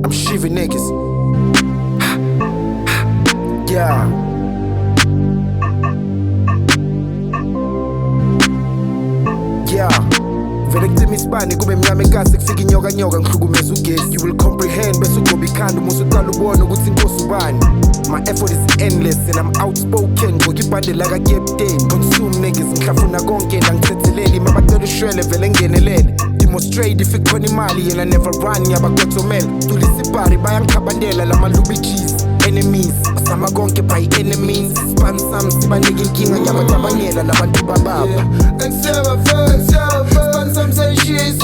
I'm shivy niggas. Yeah. Yeah. Vele kuthima isibane kube mnyama ekase kufika inyoka nyoka ngihlukumeza ugesi. You will comprehend bese ugoba ikhanda uma usuqala ubona ukuthi inkosi ubani. My effort is endless and I'm outspoken. Ngoba ibhande la ka-captain. Consume niggas ngihlafuna konke la ngithetheleli. Mabacela ushwele vele ngenelele. Demonstrate if ikhona imali and I never run ngiyabagwethomela. Tulisa ibhari bayangikhabandela lama-lubi cheese. Enemies basama konke by enemies. Span sam sibanika inkinga ngiyabatabanyela labantu bababa. Span sam say she's